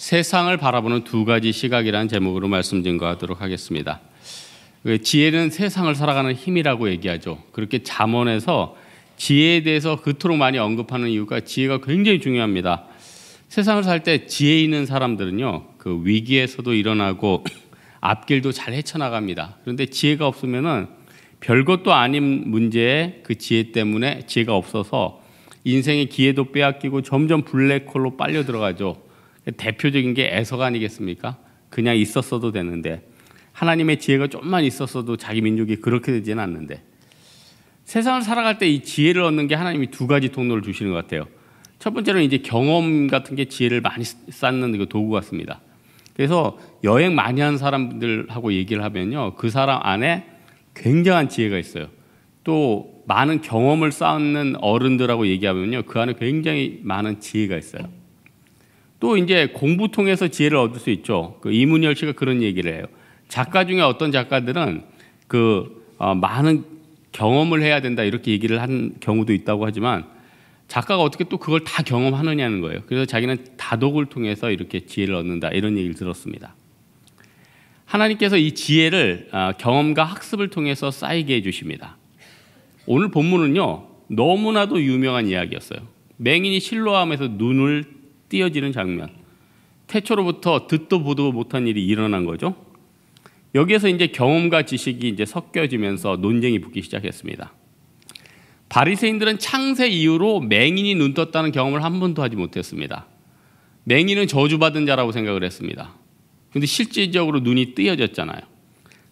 세상을 바라보는 두 가지 시각이라는 제목으로 말씀 증거하도록 하겠습니다. 지혜는 세상을 살아가는 힘이라고 얘기하죠. 그렇게 잠언에서 지혜에 대해서 그토록 많이 언급하는 이유가 지혜가 굉장히 중요합니다. 세상을 살 때 지혜 있는 사람들은요, 그 위기에서도 일어나고 앞길도 잘 헤쳐나갑니다. 그런데 지혜가 없으면은 별것도 아닌 문제에 그 지혜 때문에 지혜가 없어서 인생의 기회도 빼앗기고 점점 블랙홀로 빨려 들어가죠. 대표적인 게 에서가 아니겠습니까? 그냥 있었어도 되는데 하나님의 지혜가 좀만 있었어도 자기 민족이 그렇게 되지는 않는데, 세상을 살아갈 때 이 지혜를 얻는 게 하나님이 두 가지 통로를 주시는 것 같아요. 첫 번째로는 이제 경험 같은 게 지혜를 많이 쌓는 그 도구 같습니다. 그래서 여행 많이 한 사람들하고 얘기를 하면요, 그 사람 안에 굉장한 지혜가 있어요. 또 많은 경험을 쌓는 어른들하고 얘기하면요, 그 안에 굉장히 많은 지혜가 있어요. 또 이제 공부 통해서 지혜를 얻을 수 있죠. 그 이문열 씨가 그런 얘기를 해요. 작가 중에 어떤 작가들은 많은 경험을 해야 된다 이렇게 얘기를 한 경우도 있다고 하지만, 작가가 어떻게 또 그걸 다 경험하느냐는 거예요. 그래서 자기는 다독을 통해서 이렇게 지혜를 얻는다 이런 얘기를 들었습니다. 하나님께서 이 지혜를 경험과 학습을 통해서 쌓이게 해주십니다. 오늘 본문은요, 너무나도 유명한 이야기였어요. 맹인이 실로암에서 눈을 띄어지는 장면. 태초로부터 듣도 보도 못한 일이 일어난 거죠. 여기에서 이제 경험과 지식이 이제 섞여지면서 논쟁이 붙기 시작했습니다. 바리새인들은 창세 이후로 맹인이 눈 떴다는 경험을 한 번도 하지 못했습니다. 맹인은 저주받은 자라고 생각을 했습니다. 그런데 실질적으로 눈이 띄어졌잖아요.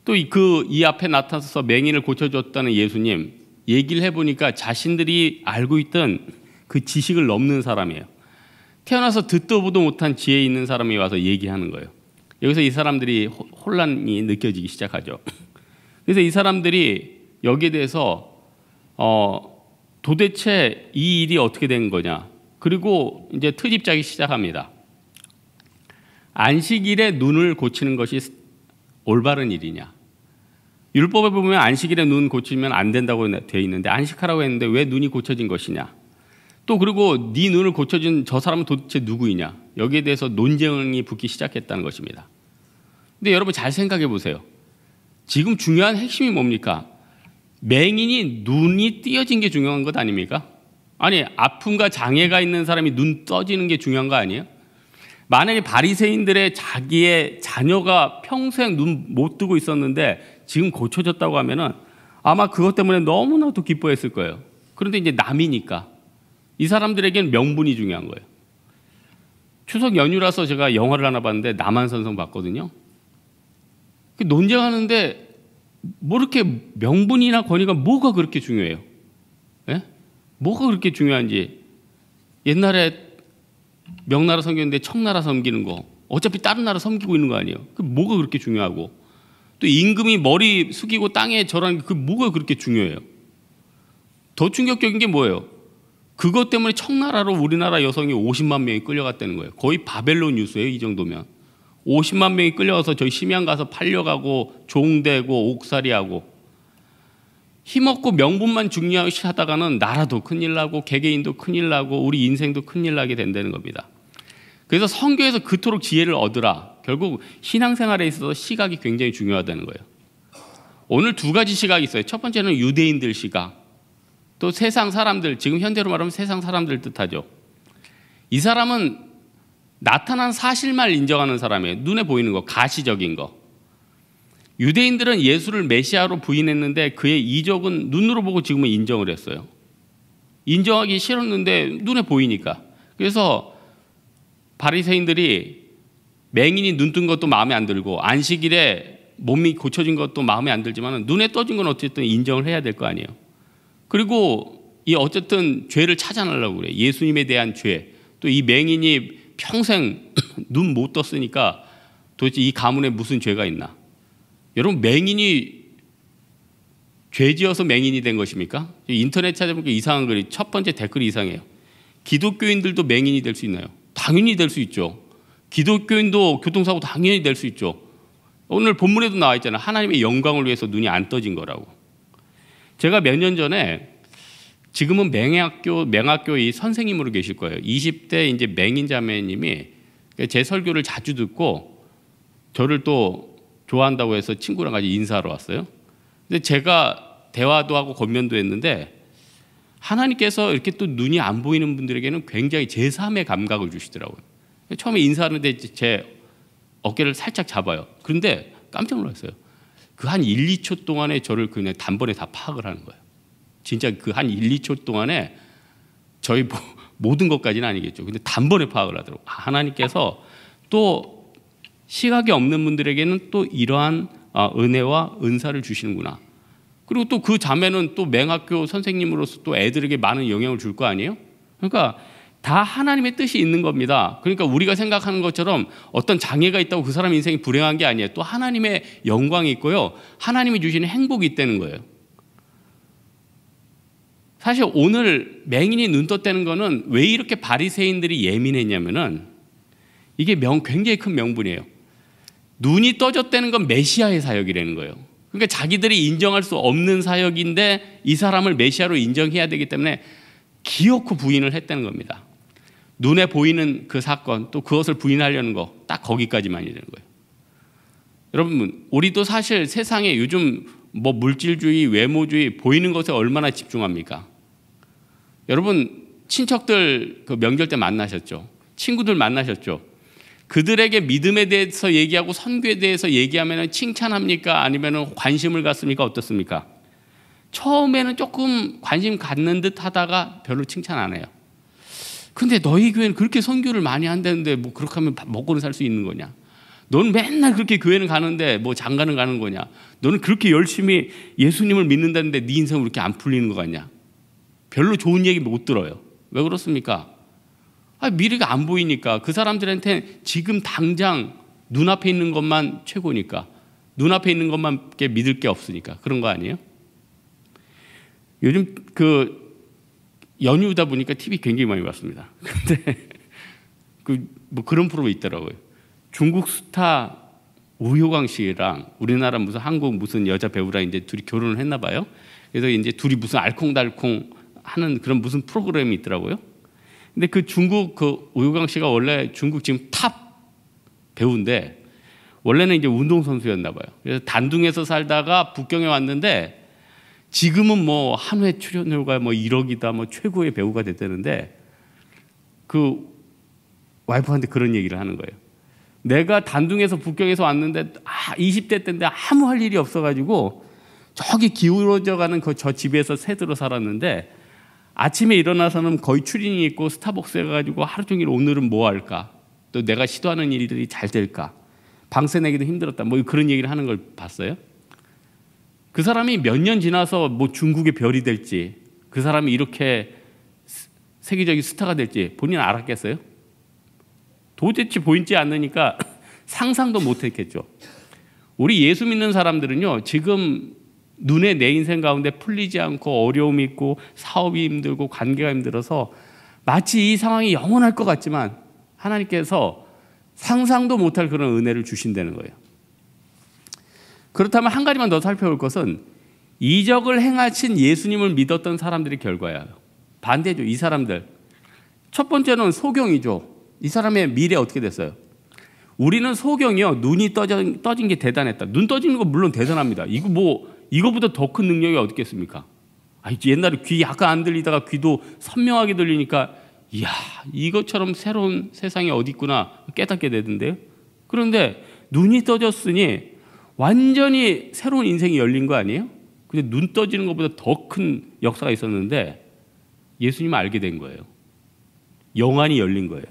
또 이 앞에 나타나서 맹인을 고쳐줬다는 예수님 얘기를 해보니까 자신들이 알고 있던 그 지식을 넘는 사람이에요. 태어나서 듣도 보도 못한 지혜 있는 사람이 와서 얘기하는 거예요. 여기서 이 사람들이 혼란이 느껴지기 시작하죠. 그래서 이 사람들이 여기에 대해서 도대체 이 일이 어떻게 된 거냐. 그리고 이제 트집 짜기 시작합니다. 안식일에 눈을 고치는 것이 올바른 일이냐. 율법에 보면 안식일에 눈 고치면 안 된다고 되어 있는데 안식하라고 했는데 왜 눈이 고쳐진 것이냐. 또 그리고 네 눈을 고쳐준 저 사람은 도대체 누구이냐. 여기에 대해서 논쟁이 붙기 시작했다는 것입니다. 근데 여러분 잘 생각해 보세요. 지금 중요한 핵심이 뭡니까? 맹인이 눈이 띄어진 게 중요한 것 아닙니까? 아니, 아픔과 장애가 있는 사람이 눈 떠지는 게 중요한 거 아니에요? 만약에 바리새인들의 자기의 자녀가 평생 눈 못 뜨고 있었는데 지금 고쳐졌다고 하면은 아마 그것 때문에 너무나도 기뻐했을 거예요. 그런데 이제 남이니까 이 사람들에게는 명분이 중요한 거예요. 추석 연휴라서 제가 영화를 하나 봤는데 남한산성 봤거든요. 논쟁하는데 뭐 이렇게 명분이나 권위가 뭐가 그렇게 중요해요? 예? 뭐가 그렇게 중요한지. 옛날에 명나라 섬기는데 청나라 섬기는 거 어차피 다른 나라 섬기고 있는 거 아니에요? 그 뭐가 그렇게 중요하고, 또 임금이 머리 숙이고 땅에 절하는 게 그 뭐가 그렇게 중요해요? 더 충격적인 게 뭐예요? 그것 때문에 청나라로 우리나라 여성이 50만 명이 끌려갔다는 거예요. 거의 바벨론 뉴스예요. 이 정도면 50만 명이 끌려가서 저희 심양 가서 팔려가고 종되고 옥살이하고, 힘없고 명분만 중요시하다가는 나라도 큰일 나고 개개인도 큰일 나고 우리 인생도 큰일 나게 된다는 겁니다. 그래서 성경에서 그토록 지혜를 얻으라. 결국 신앙생활에 있어서 시각이 굉장히 중요하다는 거예요. 오늘 두 가지 시각이 있어요. 첫 번째는 유대인들 시각, 또 세상 사람들, 지금 현대로 말하면 세상 사람들 뜻하죠. 이 사람은 나타난 사실만 인정하는 사람이에요. 눈에 보이는 거, 가시적인 거. 유대인들은 예수를 메시아로 부인했는데 그의 이적은 눈으로 보고 지금은 인정을 했어요. 인정하기 싫었는데 눈에 보이니까. 그래서 바리새인들이 맹인이 눈 뜬 것도 마음에 안 들고 안식일에 몸이 고쳐진 것도 마음에 안 들지만 눈에 떠진 건 어쨌든 인정을 해야 될 거 아니에요. 그리고 이 어쨌든 죄를 찾아내려고 그래. 예수님에 대한 죄. 또 이 맹인이 평생 눈 못 떴으니까 도대체 이 가문에 무슨 죄가 있나? 여러분, 맹인이 죄 지어서 맹인이 된 것입니까? 인터넷 찾아보니까 이상한 글이, 첫 번째 댓글이 이상해요. 기독교인들도 맹인이 될 수 있나요? 당연히 될 수 있죠. 기독교인도 교통사고 당연히 될 수 있죠. 오늘 본문에도 나와 있잖아요. 하나님의 영광을 위해서 눈이 안 떠진 거라고. 제가 몇 년 전에, 지금은 맹학교 이 선생님으로 계실 거예요. 20대 이제 맹인 자매님이 제 설교를 자주 듣고 저를 또 좋아한다고 해서 친구랑 같이 인사하러 왔어요. 근데 제가 대화도 하고 권면도 했는데 하나님께서 이렇게 또 눈이 안 보이는 분들에게는 굉장히 제3의 감각을 주시더라고요. 처음에 인사하는데 제 어깨를 살짝 잡아요. 그런데 깜짝 놀랐어요. 그 한 1, 2초 동안에 저를 그냥 단번에 다 파악을 하는 거예요. 진짜 그 한 1, 2초 동안에 저희 모든 것까지는 아니겠죠. 근데 단번에 파악을 하더라고요. 하나님께서 또 시각이 없는 분들에게는 또 이러한 은혜와 은사를 주시는구나. 그리고 또 그 자매는 또 맹학교 선생님으로서 또 애들에게 많은 영향을 줄 거 아니에요? 그러니까 다 하나님의 뜻이 있는 겁니다. 그러니까 우리가 생각하는 것처럼 어떤 장애가 있다고 그 사람 인생이 불행한 게 아니에요. 또 하나님의 영광이 있고요. 하나님이 주시는 행복이 있다는 거예요. 사실 오늘 맹인이 눈 떴다는 거는 왜 이렇게 바리새인들이 예민했냐면은 이게 굉장히 큰 명분이에요. 눈이 떠졌다는 건 메시아의 사역이라는 거예요. 그러니까 자기들이 인정할 수 없는 사역인데 이 사람을 메시아로 인정해야 되기 때문에 기어코 부인을 했다는 겁니다. 눈에 보이는 그 사건 또 그것을 부인하려는 거 딱 거기까지만이 되는 거예요. 여러분 우리도 사실 세상에 요즘 뭐 물질주의, 외모주의 보이는 것에 얼마나 집중합니까? 여러분 친척들 그 명절 때 만나셨죠? 친구들 만나셨죠? 그들에게 믿음에 대해서 얘기하고 선교에 대해서 얘기하면 칭찬합니까? 아니면 관심을 갖습니까? 어떻습니까? 처음에는 조금 관심 갖는 듯 하다가 별로 칭찬 안 해요. 근데 너희 교회는 그렇게 선교를 많이 한다는데 뭐 그렇게 하면 먹고는 살 수 있는 거냐? 너는 맨날 그렇게 교회는 가는데 뭐 장가는 가는 거냐? 너는 그렇게 열심히 예수님을 믿는다는데 네 인생은 그렇게 안 풀리는 거 같냐? 별로 좋은 얘기 못 들어요. 왜 그렇습니까? 미래가 안 보이니까. 그 사람들한테 지금 당장 눈앞에 있는 것만 최고니까. 눈앞에 있는 것만밖에 믿을 게 없으니까. 그런 거 아니에요? 요즘 그 연휴다 보니까 TV 굉장히 많이 봤습니다. 근데 뭐 그런 프로 있더라고요. 중국 스타 우효광 씨랑 우리나라 무슨 한국 무슨 여자 배우랑 이제 둘이 결혼을 했나 봐요. 그래서 이제 둘이 무슨 알콩달콩 하는 그런 무슨 프로그램이 있더라고요. 근데 그 중국 그 우효광 씨가 원래 중국 지금 탑 배우인데 원래는 이제 운동선수였나 봐요. 그래서 단둥에서 살다가 북경에 왔는데 지금은 뭐 한 회 출연료가 뭐 1억이다 뭐 최고의 배우가 됐다는데 그 와이프한테 그런 얘기를 하는 거예요. 내가 단둥에서 북경에서 왔는데 20대 때인데 아무 할 일이 없어가지고 저기 기울어져 가는 저 집에서 새들어 살았는데 아침에 일어나서는 거의 추리닝 입고 스타벅스에 가가지고 하루 종일 오늘은 뭐 할까? 또 내가 시도하는 일들이 잘 될까? 방세 내기도 힘들었다. 뭐 그런 얘기를 하는 걸 봤어요. 그 사람이 몇 년 지나서 뭐 중국의 별이 될지 그 사람이 이렇게 세계적인 스타가 될지 본인은 알았겠어요? 도대체 보이지 않으니까 상상도 못했겠죠. 우리 예수 믿는 사람들은요 지금 눈에 내 인생 가운데 풀리지 않고 어려움이 있고 사업이 힘들고 관계가 힘들어서 마치 이 상황이 영원할 것 같지만 하나님께서 상상도 못할 그런 은혜를 주신다는 거예요. 그렇다면 한 가지만 더 살펴볼 것은 이적을 행하신 예수님을 믿었던 사람들의 결과예요. 반대죠. 이 사람들 첫 번째는 소경이죠. 이 사람의 미래 어떻게 됐어요? 우리는 소경이요 눈이 떠진 게 대단했다. 눈 떠지는 거 물론 대단합니다. 이거보다 더 큰 능력이 어디 있겠습니까? 옛날에 귀 약간 안 들리다가 귀도 선명하게 들리니까 이야 이것처럼 새로운 세상이 어디 있구나 깨닫게 되던데요. 그런데 눈이 떠졌으니 완전히 새로운 인생이 열린 거 아니에요? 근데 눈 떠지는 것보다 더 큰 역사가 있었는데 예수님을 알게 된 거예요. 영안이 열린 거예요.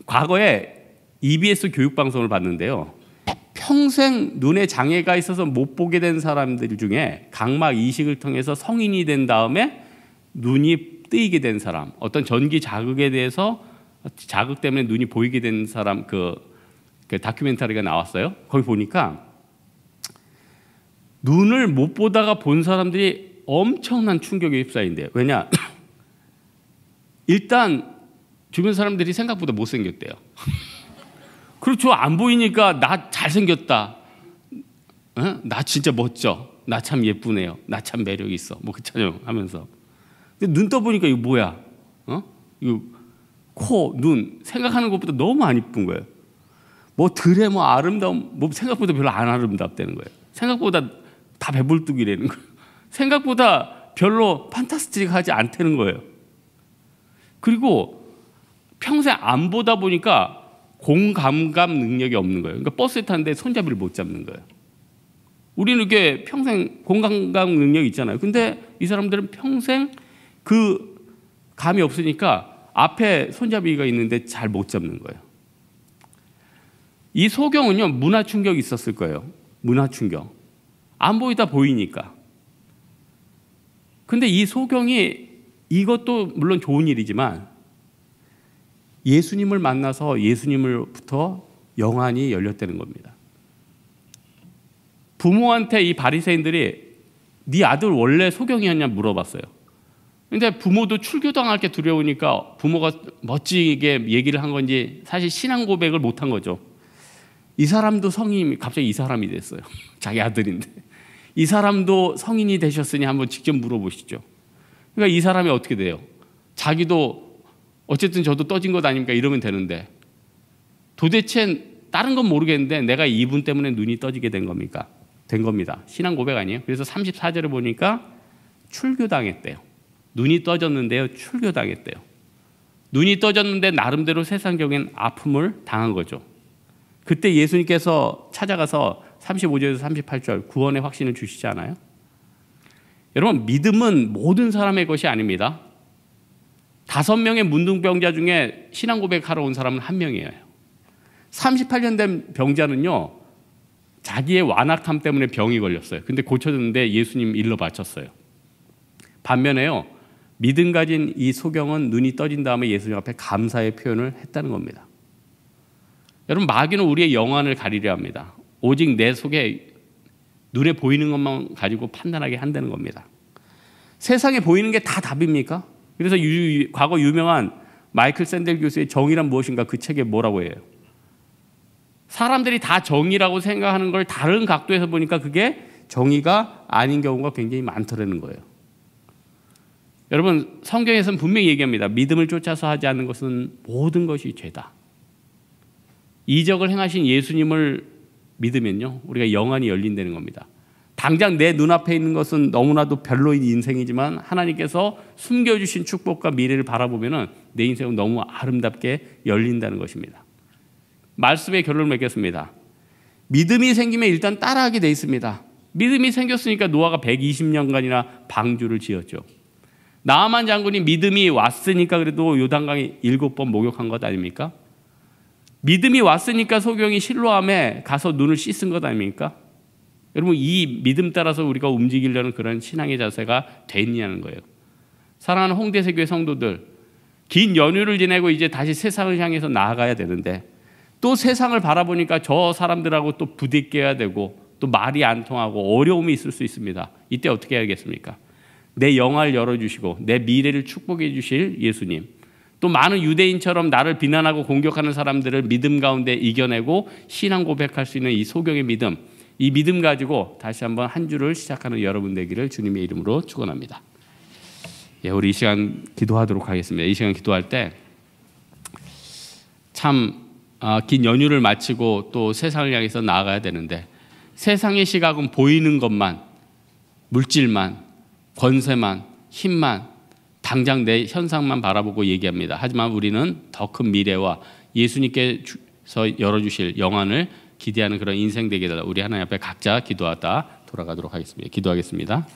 과거에 EBS 교육방송을 봤는데요. 평생 눈에 장애가 있어서 못 보게 된 사람들 중에 각막 이식을 통해서 성인이 된 다음에 눈이 뜨이게 된 사람, 어떤 전기 자극에 대해서 자극 때문에 눈이 보이게 된 사람 그 다큐멘터리가 나왔어요. 거기 보니까 눈을 못 보다가 본 사람들이 엄청난 충격에 휩싸인대요. 왜냐? 일단 주변 사람들이 생각보다 못생겼대요. 그렇죠. 안 보이니까 나 잘생겼다. 나 진짜 멋져. 나 참 예쁘네요. 나 참 매력 있어. 뭐 그렇잖아요 하면서. 근데 눈 떠보니까 이거 뭐야? 이거 코, 눈 생각하는 것보다 너무 안 이쁜 거예요. 뭐 들에 뭐 아름다움, 뭐 생각보다 별로 안 아름답다는 거예요. 생각보다 다 배불뚝이라는 거예요. 생각보다 별로 판타스틱하지 않다는 거예요. 그리고 평생 안 보다 보니까 공감감 능력이 없는 거예요. 그러니까 버스에 탔는데 손잡이를 못 잡는 거예요. 우리는 이렇게 평생 공감감 능력이 있잖아요. 근데 이 사람들은 평생 그 감이 없으니까 앞에 손잡이가 있는데 잘 못 잡는 거예요. 이 소경은요, 문화 충격이 있었을 거예요. 문화 충격. 안 보이다 보이니까. 근데 이 소경이 이것도 물론 좋은 일이지만 예수님을 만나서 예수님으로부터 영안이 열렸다는 겁니다. 부모한테 이 바리새인들이 네 아들 원래 소경이었냐 물어봤어요. 근데 부모도 출교당할 게 두려우니까 부모가 멋지게 얘기를 한 건지 사실 신앙 고백을 못 한 거죠. 이 사람도 성인이 갑자기 이 사람이 됐어요. 자기 아들인데. 이 사람도 성인이 되셨으니 한번 직접 물어보시죠. 그러니까 이 사람이 어떻게 돼요? 자기도 어쨌든 저도 떠진 것 아닙니까? 이러면 되는데 도대체 다른 건 모르겠는데 내가 이분 때문에 눈이 떠지게 된 겁니까? 된 겁니다. 신앙 고백 아니에요? 그래서 34절을 보니까 출교당했대요. 눈이 떠졌는데요. 출교당했대요. 눈이 떠졌는데 나름대로 세상적인 아픔을 당한 거죠. 그때 예수님께서 찾아가서 35절에서 38절 구원의 확신을 주시지 않아요? 여러분, 믿음은 모든 사람의 것이 아닙니다. 5명의 문둥병자 중에 신앙 고백하러 온 사람은 1명이에요. 38년 된 병자는요, 자기의 완악함 때문에 병이 걸렸어요. 근데 고쳐졌는데 예수님 일러 바쳤어요. 반면에요, 믿음 가진 이 소경은 눈이 떠진 다음에 예수님 앞에 감사의 표현을 했다는 겁니다. 여러분, 마귀는 우리의 영안을 가리려 합니다. 오직 내 속에 눈에 보이는 것만 가지고 판단하게 한다는 겁니다. 세상에 보이는 게 다 답입니까? 그래서 과거 유명한 마이클 샌델 교수의 정의란 무엇인가 그 책에 뭐라고 해요? 사람들이 다 정의라고 생각하는 걸 다른 각도에서 보니까 그게 정의가 아닌 경우가 굉장히 많더라는 거예요. 여러분, 성경에서는 분명히 얘기합니다. 믿음을 쫓아서 하지 않는 것은 모든 것이 죄다. 이적을 행하신 예수님을 믿으면요, 우리가 영안이 열린다는 겁니다. 당장 내 눈앞에 있는 것은 너무나도 별로인 인생이지만 하나님께서 숨겨주신 축복과 미래를 바라보면 내 인생은 너무 아름답게 열린다는 것입니다. 말씀의 결론을 맺겠습니다. 믿음이 생기면 일단 따라하게 돼 있습니다. 믿음이 생겼으니까 노아가 120년간이나 방주를 지었죠. 나아만 장군이 믿음이 왔으니까 그래도 요단강에 7번 목욕한 것 아닙니까? 믿음이 왔으니까 소경이 실로암에 가서 눈을 씻은 것 아닙니까? 여러분, 이 믿음 따라서 우리가 움직이려는 그런 신앙의 자세가 됐냐는 거예요. 사랑하는 홍대세교회 성도들, 긴 연휴를 지내고 이제 다시 세상을 향해서 나아가야 되는데 또 세상을 바라보니까 저 사람들하고 또 부딪혀야 되고 또 말이 안 통하고 어려움이 있을 수 있습니다. 이때 어떻게 해야겠습니까? 내 영화를 열어주시고 내 미래를 축복해 주실 예수님, 또 많은 유대인처럼 나를 비난하고 공격하는 사람들을 믿음 가운데 이겨내고 신앙 고백할 수 있는 이 소경의 믿음, 이 믿음 가지고 다시 한번 한 주를 시작하는 여러분 되기를 주님의 이름으로 축원합니다. 예, 우리 이 시간 기도하도록 하겠습니다. 이 시간 기도할 때 참 긴 연휴를 마치고 또 세상을 향해서 나아가야 되는데 세상의 시각은 보이는 것만, 물질만, 권세만, 힘만, 당장 내 현상만 바라보고 얘기합니다. 하지만 우리는 더 큰 미래와 예수님께서 열어주실 영안을 기대하는 그런 인생 되게 해달라. 우리 하나님 앞에 각자 기도하다 돌아가도록 하겠습니다. 기도하겠습니다.